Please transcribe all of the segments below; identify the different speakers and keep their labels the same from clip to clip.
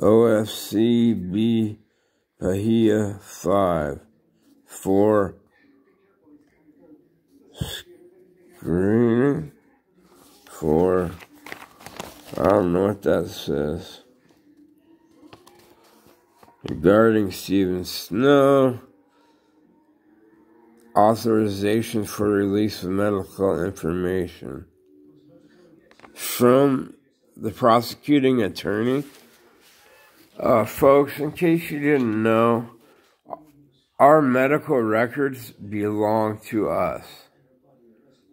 Speaker 1: OFCB Bahia 5 for screening for, I don't know what that says. Regarding Stephen Snow, authorization for release of medical information from the prosecuting attorney. Folks, in case you didn't know, our medical records belong to us.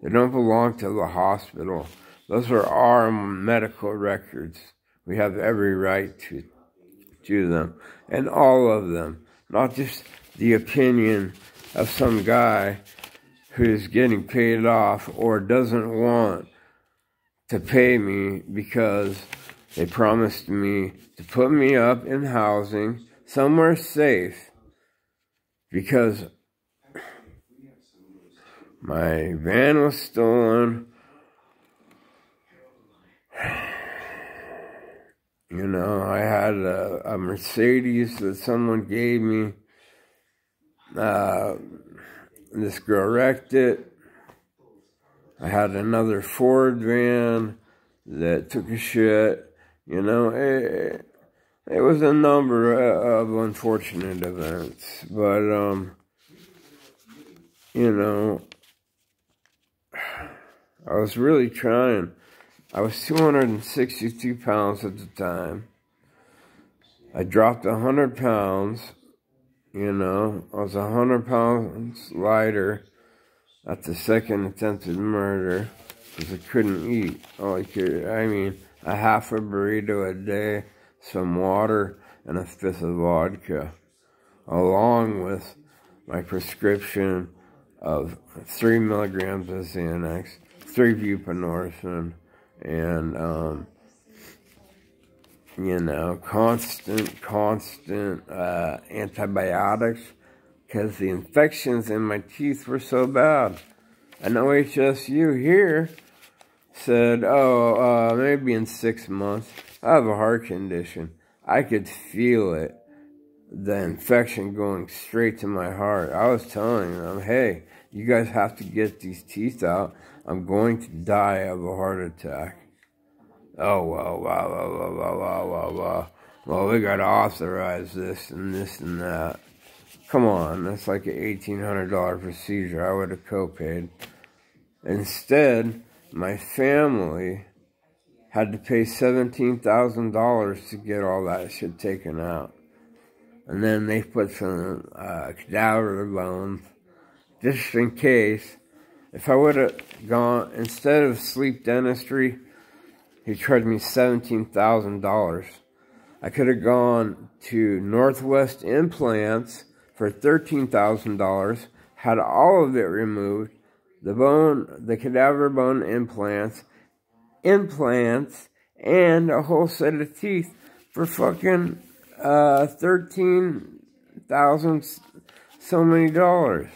Speaker 1: They don't belong to the hospital. Those are our medical records. We have every right to them, and all of them, not just the opinion of some guy who's getting paid off or doesn't want to pay me because they promised me to put me up in housing somewhere safe because my van was stolen. You know, I had a Mercedes that someone gave me. This girl wrecked it. I had another Ford van that took a shit. You know, it was a number of unfortunate events. But, you know, I was really trying. I was 262 pounds at the time. I dropped 100 pounds, you know. I was 100 pounds lighter at the second attempted murder because I couldn't eat. I mean, a half a burrito a day, some water, and a fifth of vodka, along with my prescription of 3 milligrams of Xanax, 3 buprenorphine, and, you know, constant antibiotics because the infections in my teeth were so bad. An OHSU here said, maybe in 6 months. I have a heart condition. I could feel it, the infection going straight to my heart. I was telling them, hey, you guys have to get these teeth out. I'm going to die of a heart attack. Oh, well, we got to authorize this and that. Come on, that's like an $1,800 procedure. I would have co-paid. Instead, my family had to pay $17,000 to get all that shit taken out. And then they put some cadaver bones, just in case. If I would have gone, instead of sleep dentistry, he charged me $17,000. I could have gone to Northwest Implants for $13,000, had all of it removed, the cadaver bone implants, and a whole set of teeth for fucking $13,000 so many dollars.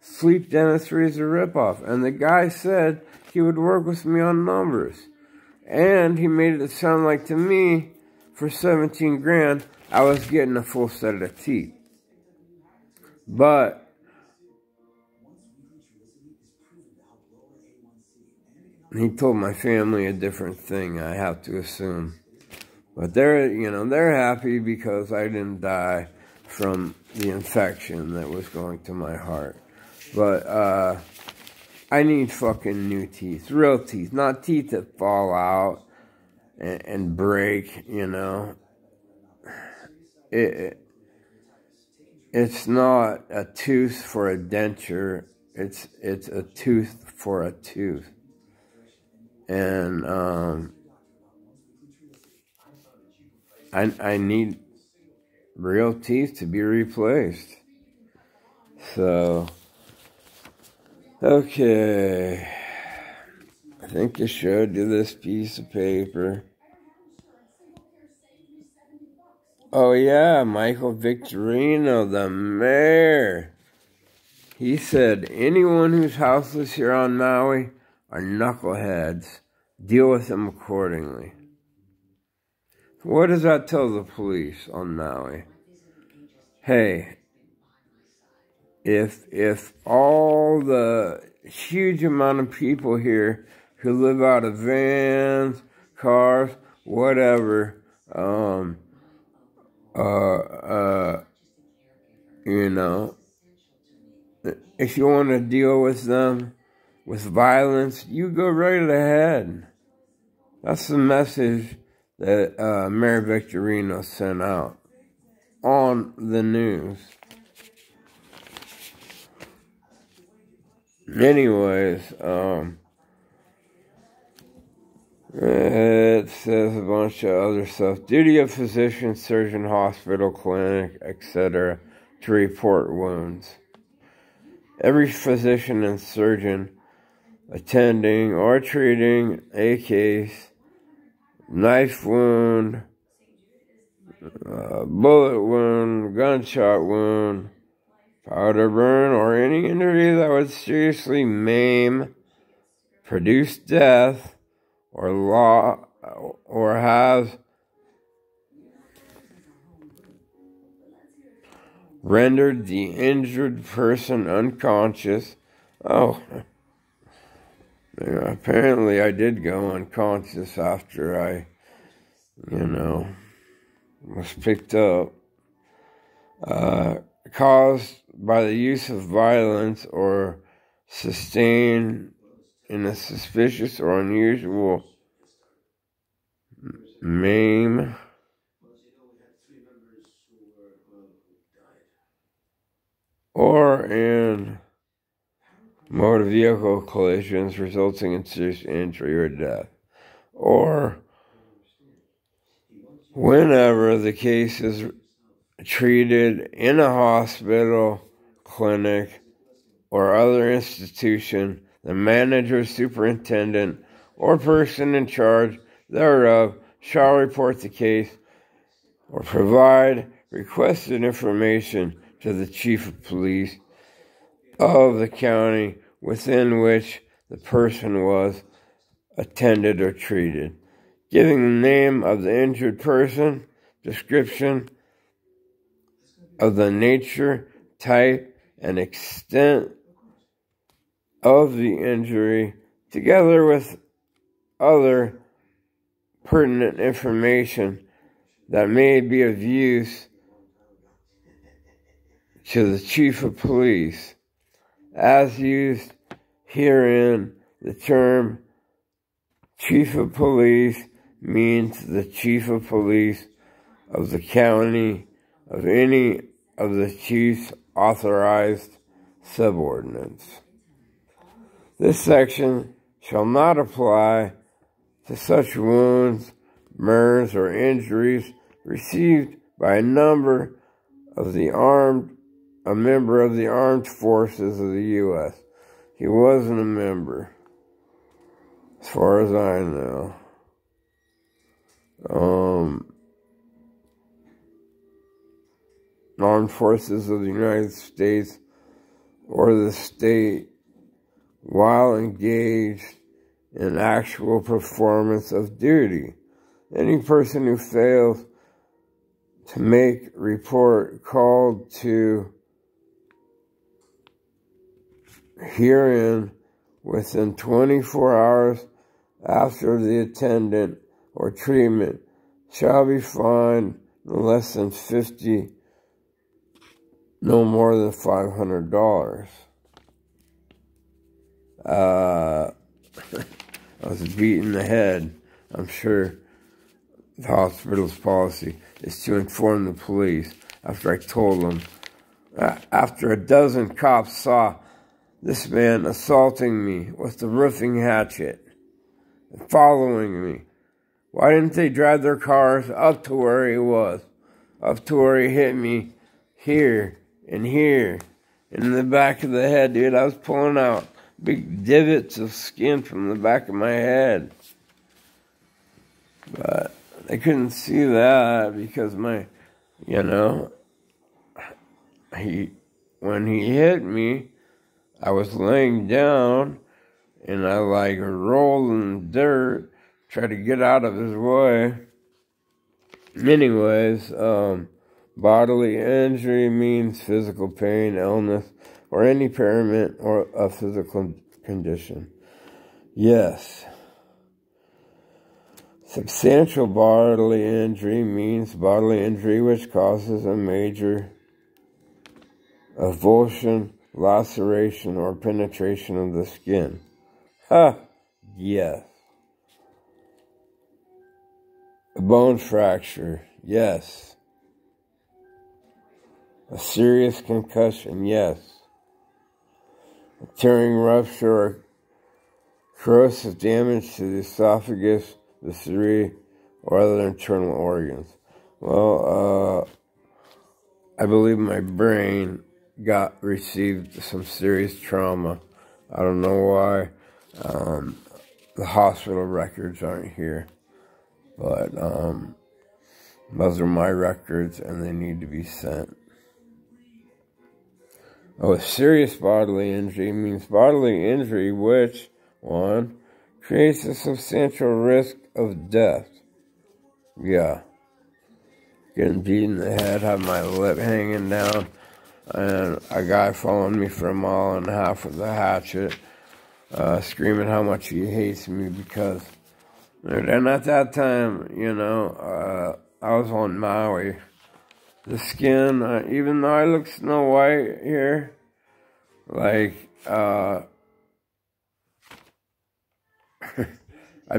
Speaker 1: Sleep dentistry is a ripoff. And the guy said he would work with me on numbers. And he made it sound like to me, for 17 grand, I was getting a full set of teeth. But he told my family a different thing, I have to assume. But they're happy because I didn't die from the infection that was going to my heart. But I need fucking new teeth, real teeth, not teeth that fall out and break, you know. It's not a tooth for a denture, it's a tooth for a tooth. And I need real teeth to be replaced. So, okay, I think I showed you this piece of paper. Oh yeah, Michael Victorino, the mayor. He said, anyone who's houseless here on Maui are knuckleheads. Deal with them accordingly. What does that tell the police on Maui? Hey, if all the huge amount of people here who live out of vans, cars, whatever, you know, if you want to deal with them with violence, you go right ahead. That's the message that Mayor Victorino sent out on the news. Anyways, it says a bunch of other stuff. Duty of physician, surgeon, hospital, clinic, etc. to report wounds. Every physician and surgeon attending or treating a case, knife wound, bullet wound, gunshot wound, powder burn, or any injury that would seriously maim, produce death, or has rendered the injured person unconscious. Oh, yeah, apparently I did go unconscious after I, was picked up. Caused by the use of violence or sustained in a suspicious or unusual maim, or in motor vehicle collisions resulting in serious injury or death, or whenever the case is treated in a hospital, clinic, or other institution, the manager, superintendent, or person in charge thereof shall report the case or provide requested information to the chief of police of the county within which the person was attended or treated, giving the name of the injured person, description of the nature, type, and extent of the injury, together with other pertinent information that may be of use to the chief of police. As used herein, the term chief of police means the chief of police of the county, of any of the chief's authorized subordinates. This section shall not apply to such wounds, burns, or injuries received by a member of the armed forces of the U.S. He wasn't a member, as far as I know. Armed forces of the United States or the state while engaged in actual performance of duty. Any person who fails to make report called to herein within 24 hours after the attendant or treatment shall be fined no less than $50, no more than $500. I was beat in the head. I'm sure the hospital's policy is to inform the police after I told them. After a dozen cops saw this man assaulting me with the roofing hatchet and following me, why didn't they drive their cars up to where he was? Up to where he hit me here and here. And in the back of the head, dude, I was pulling out big divots of skin from the back of my head. But I couldn't see that because when he hit me, I was laying down and I rolled in the dirt, tried to get out of his way. Anyways, bodily injury means physical pain, illness, or any impairment or a physical condition. Yes. Substantial bodily injury means bodily injury which causes a major avulsion, laceration, or penetration of the skin. Ha! Yes. A bone fracture. Yes. A serious concussion. Yes. A tearing, rupture, or corrosive damage to the esophagus, the viscera, or other internal organs. Well, I believe my brain received some serious trauma. I don't know why. The hospital records aren't here, but those are my records, and they need to be sent. Oh, a serious bodily injury means bodily injury which, one, creates a substantial risk of death. Yeah. Getting beat in the head, have my lip hanging down, and a guy following me for a mile and a half with a hatchet, screaming how much he hates me because, and at that time, I was on Maui. The skin, even though I look Snow White here, like, I've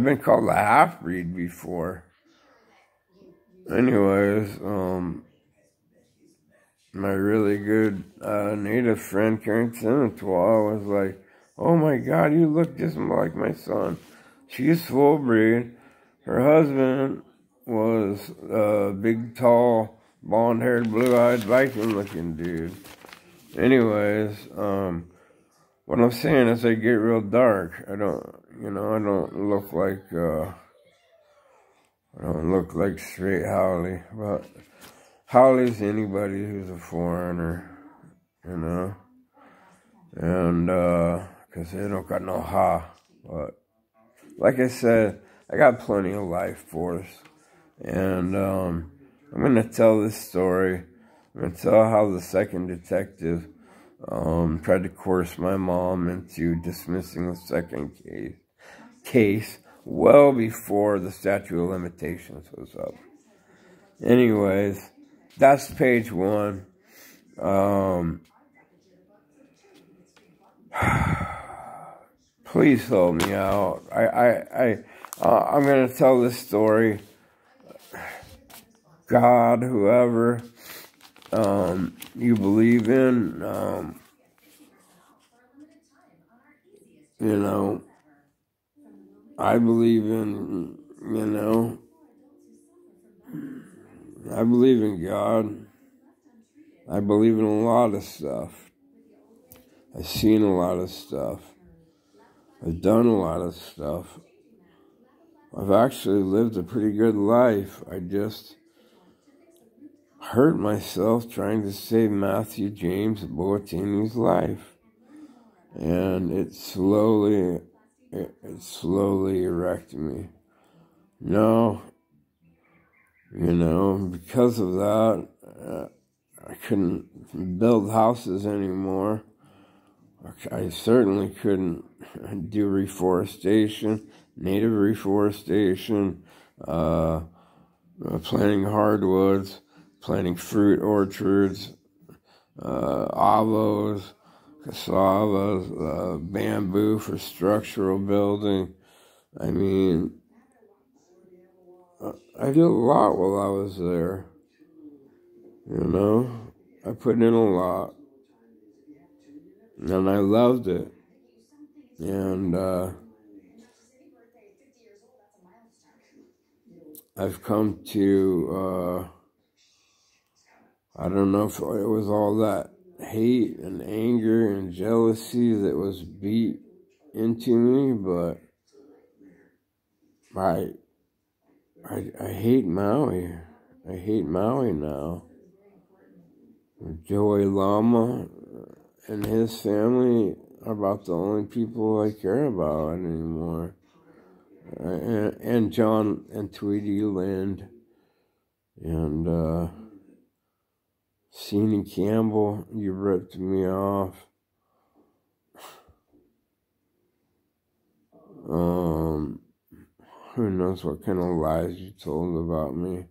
Speaker 1: been called a half-breed before. Anyways, my really good native friend, Karen Sinatwa, was like, oh my God, you look just like my son. She's full breed. Her husband was a big, tall, blonde-haired, blue-eyed, Viking-looking dude. Anyways, what I'm saying is they get real dark. I don't look like straight Howley, but Howley's anybody who's a foreigner, and, because they don't got no ha, but, like I said, I got plenty of life force, and, I'm going to tell this story. I'm going to tell how the second detective, tried to coerce my mom into dismissing the second case well before the statute of limitations was up. Anyways, that's page 1. Please help me out. I'm gonna tell this story. God, whoever you believe in, I believe in, I believe in God. I believe in a lot of stuff. I've seen a lot of stuff. I've done a lot of stuff. I've actually lived a pretty good life. I just hurt myself trying to save Matthew James Boatini's life. And it slowly wrecked me. No, because of that, I couldn't build houses anymore. I certainly couldn't do reforestation, native reforestation, planting hardwoods, planting fruit orchards, avos, cassavas, bamboo for structural building. I mean, I did a lot while I was there. I put in a lot. And I loved it. And I've come to, I don't know if it was all that hate and anger and jealousy that was beat into me, but I hate Maui. I hate Maui now. Joey Lama and his family are about the only people I care about anymore. And John and Tweety Land. And, Ceenie Campbell, you ripped me off. Who knows what kind of lies you told about me.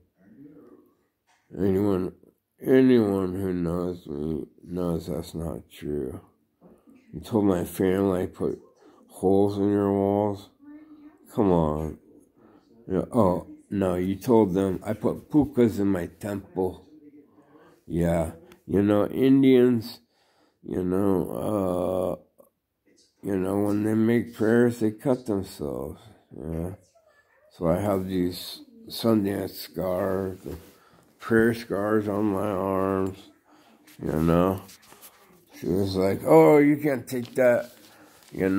Speaker 1: Anyone who knows me knows that's not true. You told my family I put holes in your walls. Come on. Yeah, oh, no, you told them I put pukas in my temple. Yeah, Indians, when they make prayers, they cut themselves. Yeah. So I have these Sundance scars, the prayer scars on my arms, She was like, oh, you can't take that, you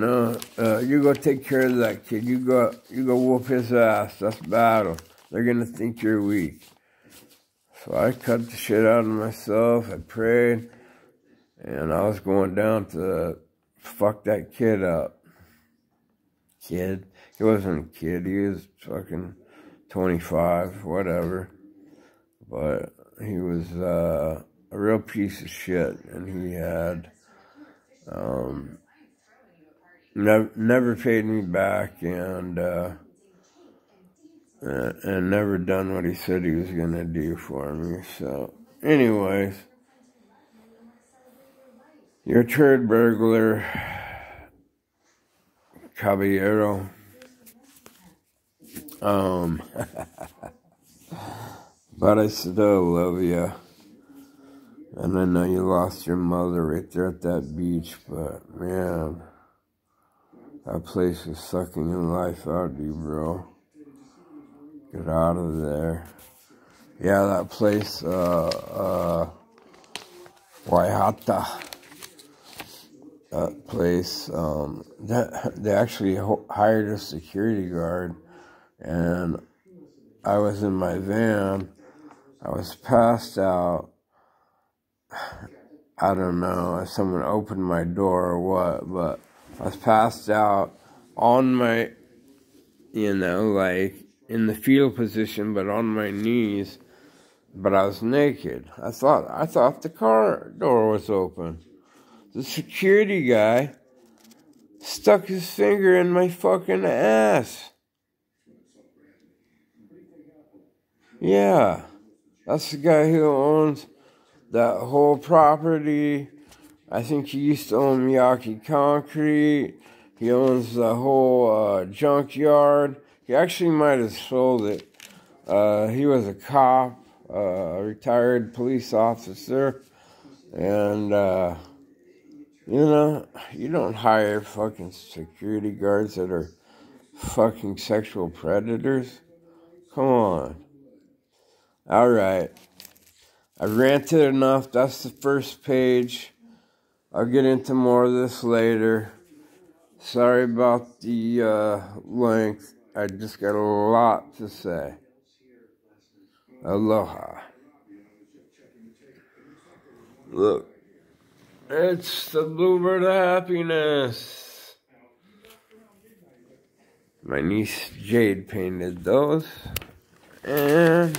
Speaker 1: go take care of that kid. You go whoop his ass. That's battle. They're going to think you're weak. So I cut the shit out of myself. I prayed, and I was going down to fuck that kid up. Kid? He wasn't a kid. He was fucking 25, whatever. But he was a real piece of shit, and he had never paid me back, and never done what he said he was gonna do for me. So, anyways, you're a turd burglar, caballero. But I still love you. And I know you lost your mother right there at that beach, but man, that place is sucking the life out of you, bro. Get out of there. Yeah, that place, Waihata. That place, they actually hired a security guard, and I was in my van. I was passed out. I don't know if someone opened my door or what, but I was passed out on my, like in the fetal position, but on my knees, but I was naked. I thought the car door was open. The security guy stuck his finger in my fucking ass. Yeah, that's the guy who owns that whole property. I think he used to own Miyake Concrete. He owns the whole junkyard. He actually might have sold it. He was a cop, a retired police officer. And, you don't hire fucking security guards that are fucking sexual predators. Come on. All right. I ranted enough. That's the first page. I'll get into more of this later. Sorry about the length. I just got a lot to say. Aloha. Look. It's the bluebird of happiness. My niece Jade painted those. And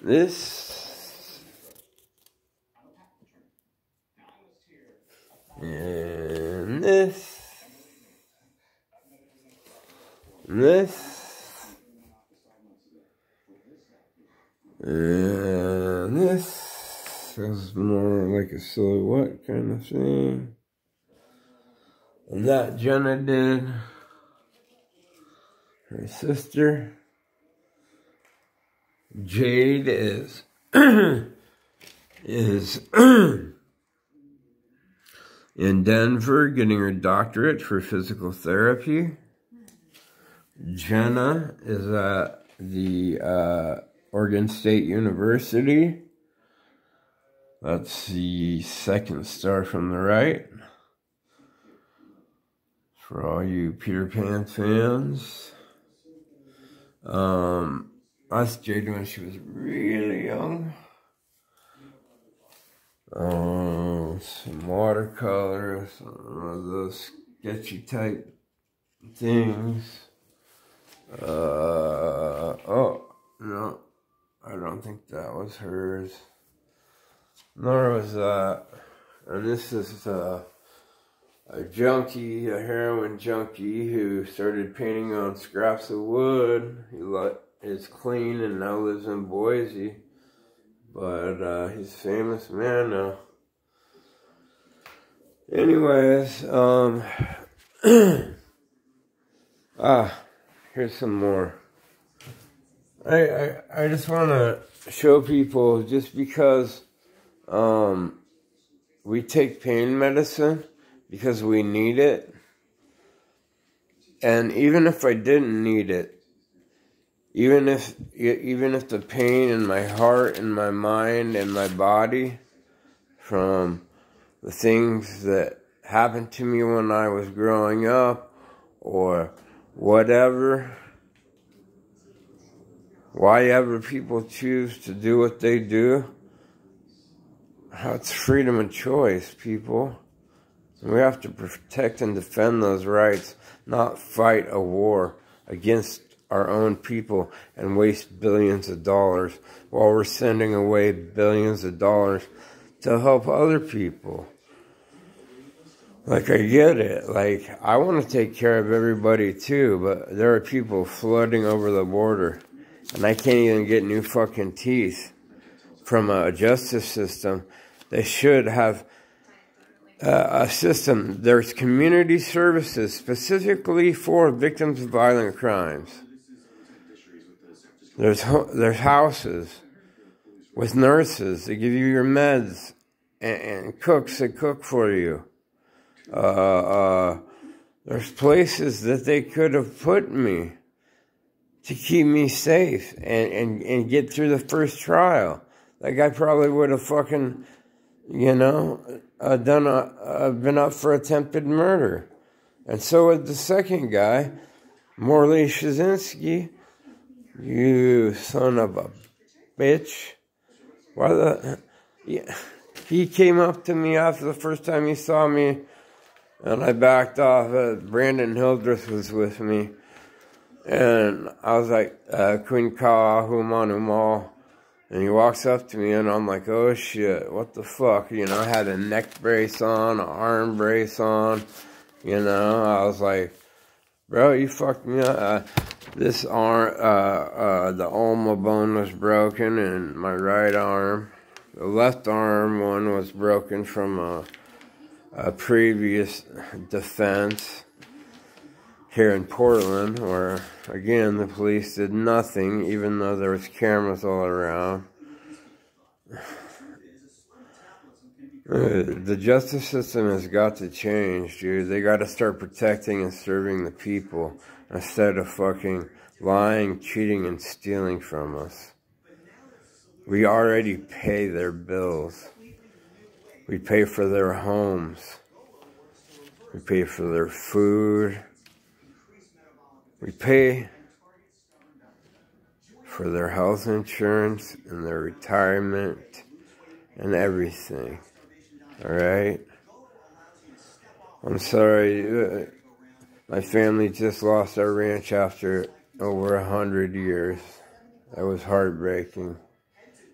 Speaker 1: this. And this. And this. And this. Is more like a silhouette kind of thing. And that Jenna did. Her sister. Jade is in Denver getting her doctorate for physical therapy. Jenna is at the Oregon State University. That's the second star from the right. For all you Peter Pan fans. That's Jade when she was really young. Some watercolors, some of those sketchy type things. Oh, no. I don't think that was hers. Nor was that. And this is a junkie, a heroin junkie who started painting on scraps of wood. He's clean and now lives in Boise. But he's a famous man now. Anyways, here's some more. I just want to show people, just because we take pain medicine because we need it, and even if I didn't need it, even if the pain in my heart and my mind and my body from the things that happened to me when I was growing up or whatever, why ever people choose to do what they do, it's freedom of choice, people. We have to protect and defend those rights, not fight a war against our own people and waste billions of dollars while we're sending away billions of dollars to help other people. Like, I get it. Like, I want to take care of everybody too, but there are people flooding over the border, and I can't even get new fucking teeth from a justice system. They should have a system. There's community services specifically for victims of violent crimes. There's houses with nurses that give you your meds and cooks that cook for you. There's places that they could have put me to keep me safe and get through the first trial. That guy probably would have fucking, been up for attempted murder. And so would the second guy, Morley Shazinski. You son of a bitch. He came up to me after the first time he saw me, and I backed off. Brandon Hildreth was with me. And I was like, Queen Ka, Human Humal. And he walks up to me, and I'm like, oh shit, what the fuck? I had a neck brace on, an arm brace on. I was like, bro, you fucked me up. This arm, the ulna bone was broken in my right arm. The left arm one was broken from a previous defense here in Portland, where, again, the police did nothing, even though there was cameras all around. The justice system has got to change, dude. They got to start protecting and serving the people instead of fucking lying, cheating, and stealing from us. We already pay their bills. We pay for their homes. We pay for their food. We pay for their health insurance and their retirement and everything. Alright? I'm sorry. My family just lost our ranch after over 100 years. That was heartbreaking.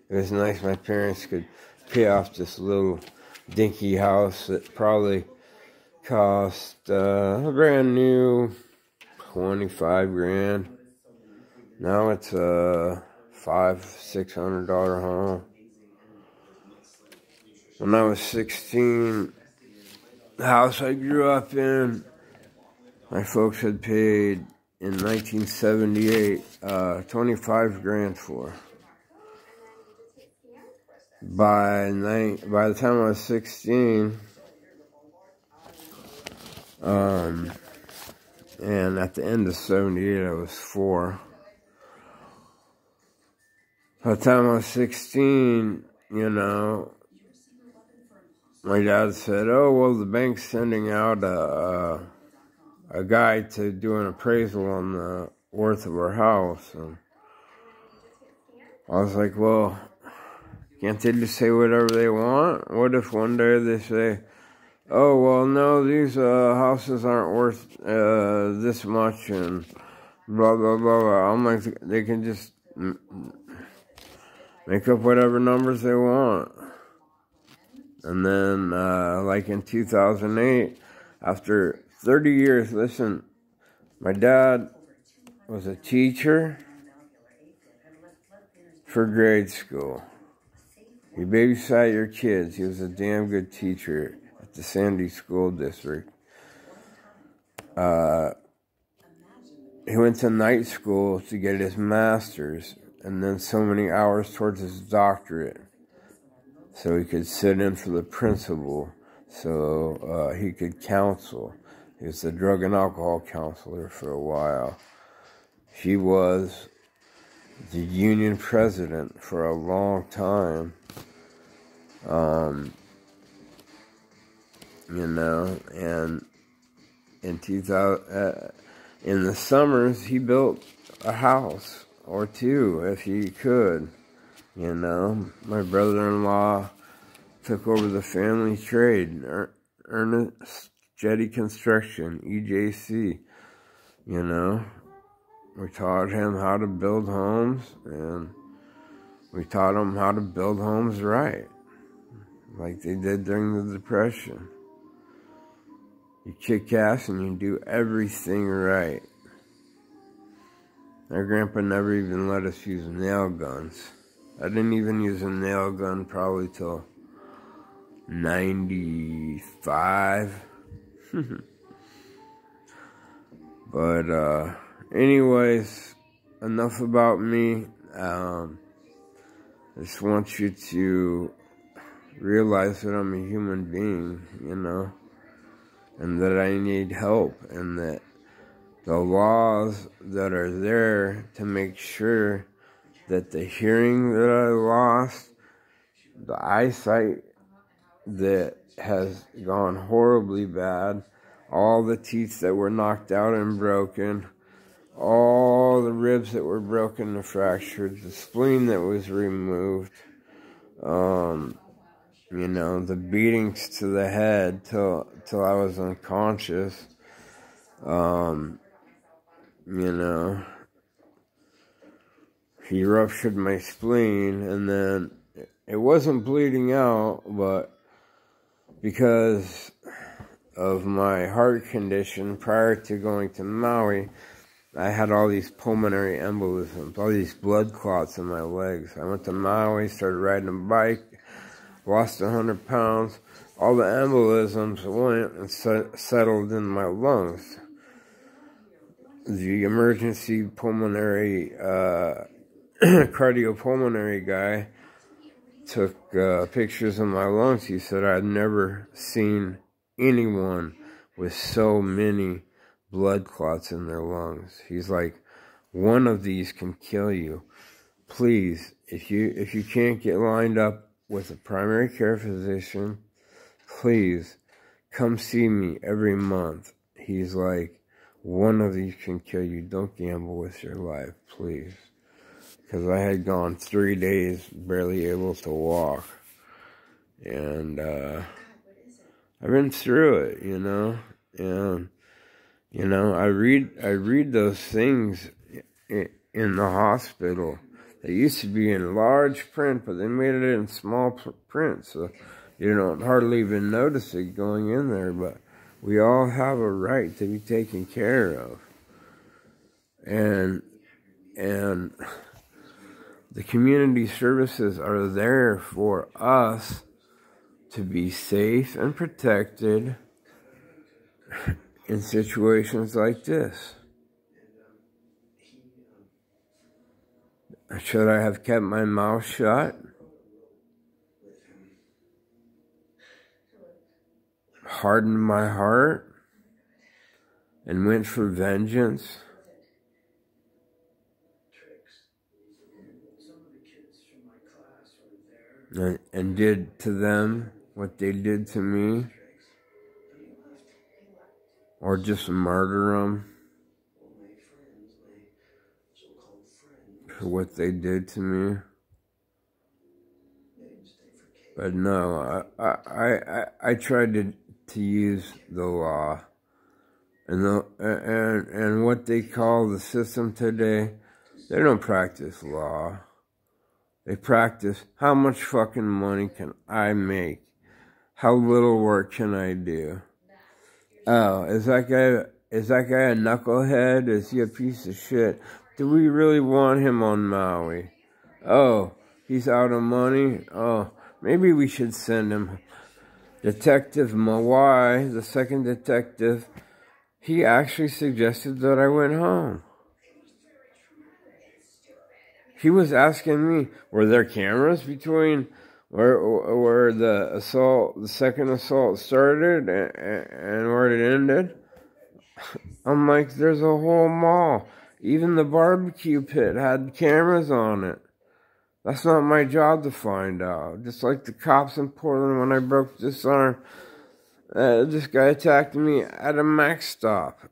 Speaker 1: It was nice my parents could pay off this little dinky house that probably cost a brand new 25 grand. Now it's a $500-600 home. When I was 16, the house I grew up in, my folks had paid in 1978 25 grand for. By the time I was 16, and at the end of 78, I was 4. By the time I was 16, my dad said, oh, well, the bank's sending out a guy to do an appraisal on the worth of our house. And I was like, well, can't they just say whatever they want? What if one day they say, oh, well, no, these houses aren't worth this much, and blah, blah, blah, blah. I'm like, they can just make up whatever numbers they want. And then, like in 2008, after 30 years, listen, my dad was a teacher for grade school. He babysat your kids. He was a damn good teacher at the Sandy School District. He went to night school to get his master's, and then so many hours towards his doctorate, so he could sit in for the principal, so he could counsel. He was the drug and alcohol counselor for a while. He was the union president for a long time. You know, and in 2000, in the summers, he built a house or two if he could. You know, my brother-in-law took over the family trade, Ernest Jetty Construction, EJC. You know, we taught him how to build homes, and we taught him how to build homes right, like they did during the Depression. You kick ass and you do everything right. Our grandpa never even let us use nail guns. I didn't even use a nail gun probably till 95. But anyways, enough about me. I just want you to realize that I'm a human being, you know, and that I need help, and that the laws that are there to make sure that the hearing that I lost, the eyesight that has gone horribly bad, all the teeth that were knocked out and broken, all the ribs that were broken and fractured, the spleen that was removed, you know, the beatings to the head till I was unconscious, you know, he ruptured my spleen, and then it wasn't bleeding out, but because of my heart condition prior to going to Maui, I had all these pulmonary embolisms, all these blood clots in my legs. I went to Maui, started riding a bike, lost 100 pounds. All the embolisms went and settled in my lungs. The emergency pulmonary, cardiopulmonary guy took pictures of my lungs. He said I'd never seen anyone with so many blood clots in their lungs. He's like, one of these can kill you. Please, if you can't get lined up with a primary care physician, please come see me every month. He's like, one of these can kill you. Don't gamble with your life, please. Because I had gone 3 days barely able to walk. And I've been through it, you know. And, you know, I read those things in the hospital. They used to be in large print, but they made it in small print. So you don't hardly even notice it going in there. But we all have a right to be taken care of. And the community services are there for us to be safe and protected in situations like this. Should I have kept my mouth shut? Hardened my heart? And went for vengeance? And did to them what they did to me? Or just murder them for what they did to me? But no, I tried to use the law and what they call the system today, they don't practice law. They practice how much fucking money can I make? How little work can I do? Oh, is that guy a knucklehead? Is he a piece of shit? Do we really want him on Maui? Oh, he's out of money? Oh, maybe we should send him. Detective Mawai, the second detective, he actually suggested that I went home. He was asking me, were there cameras between where the second assault started and where it ended? I'm like, there's a whole mall. Even the barbecue pit had cameras on it. That's not my job to find out. Just like the cops in Portland when I broke this arm. This guy attacked me at a Mac stop.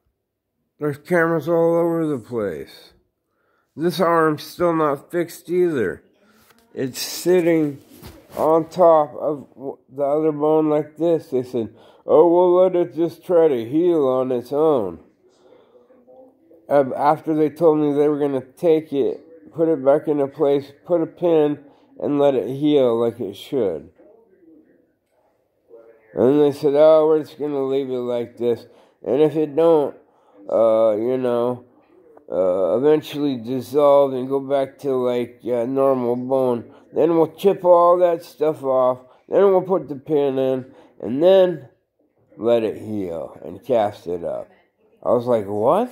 Speaker 1: There's cameras all over the place. This arm's still not fixed either. It's sitting on top of the other bone like this. They said, oh, we'll let it just try to heal on its own. After they told me they were going to take it, put it back into place, put a pin, and let it heal like it should. And they said, oh, we're just going to leave it like this. And if it don't, eventually dissolve and go back to like normal bone, then we'll chip all that stuff off, then we'll put the pin in, and then let it heal and cast it up. I was like, what?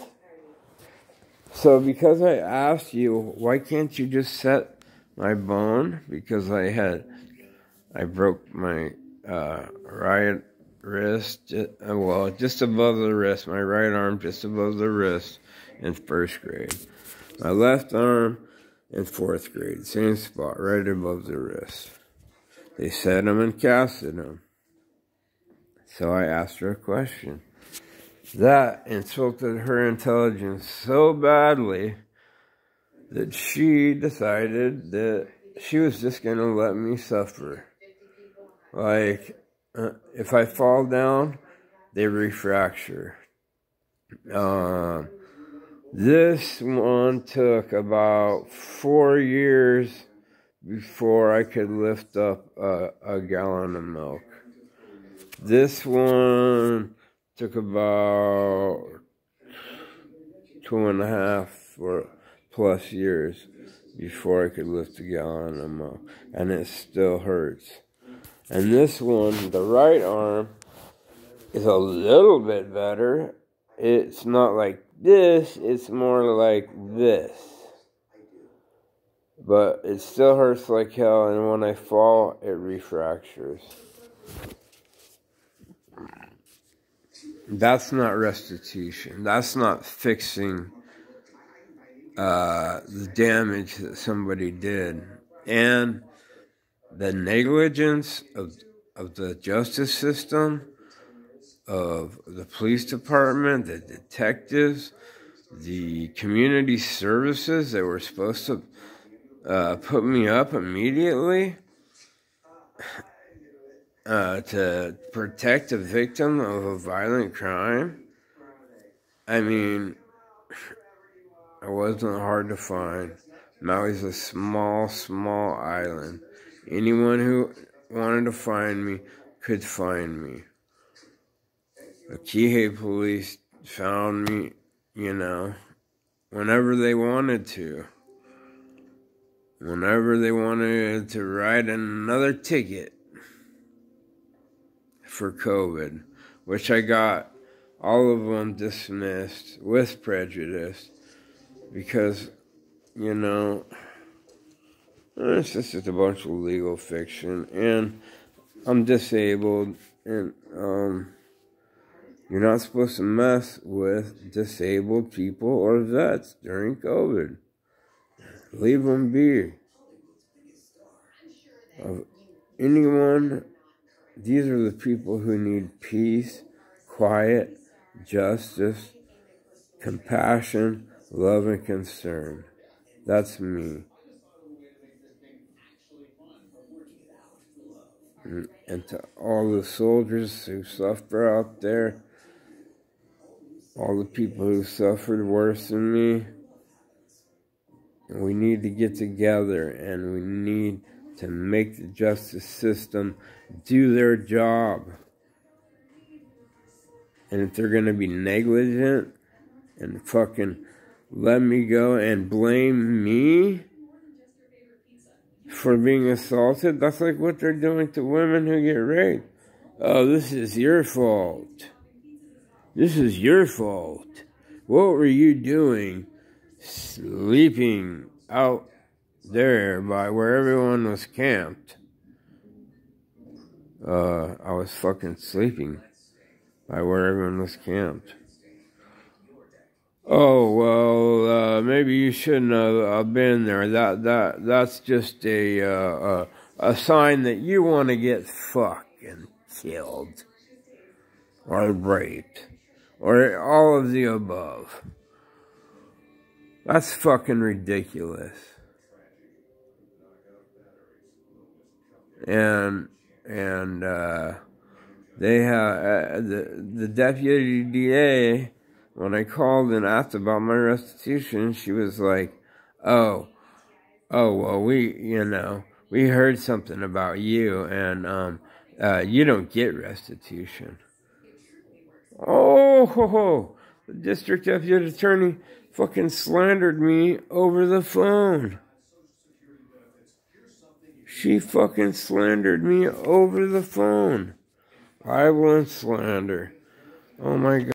Speaker 1: So because I asked you, why can't you just set my bone? Because I broke my right wrist, just above the wrist, my right arm just above the wrist in first grade. My left arm in fourth grade, same spot, right above the wrist. They set them and casted them. So I asked her a question. That insulted her intelligence so badly that she decided that she was just going to let me suffer. Like, if I fall down, they refracture. This one took about 4 years before I could lift up a gallon of milk. This one took about 2.5 or plus years before I could lift a gallon of milk. And it still hurts. And this one, the right arm, is a little bit better. It's not like this, it's more like this. But it still hurts like hell, and when I fall, it refractures. That's not restitution. That's not fixing the damage that somebody did. And the negligence of the justice system, of the police department, the detectives, the community services that were supposed to put me up immediately to protect a victim of a violent crime. I mean, it wasn't hard to find. Maui's a small island. Anyone who wanted to find me could find me. The Kihei police found me, whenever they wanted to. Whenever they wanted to write another ticket for COVID, which I got all of them dismissed with prejudice because, it's just a bunch of legal fiction, and I'm disabled, and you're not supposed to mess with disabled people or vets during COVID. Leave them be. Anyone, these are the people who need peace, quiet, justice, compassion, love, and concern. That's me. And to all the soldiers who suffer out there, all the people who suffered worse than me. And we need to get together, and we need to make the justice system do their job. And if they're going to be negligent and fucking let me go and blame me for being assaulted, that's like what they're doing to women who get raped. Oh, this is your fault. This is your fault. What were you doing sleeping out there by where everyone was camped? I was fucking sleeping by where everyone was camped. Oh, well, maybe you shouldn't have been there. That's just a sign that you want to get fucking killed or raped or all of the above. That's fucking ridiculous. And they have the deputy DA. When I called and asked about my restitution, she was like, oh, well, we heard something about you, and you don't get restitution. Oh, the district deputy attorney fucking slandered me over the phone. She fucking slandered me over the phone. Libel and slander. Oh my God.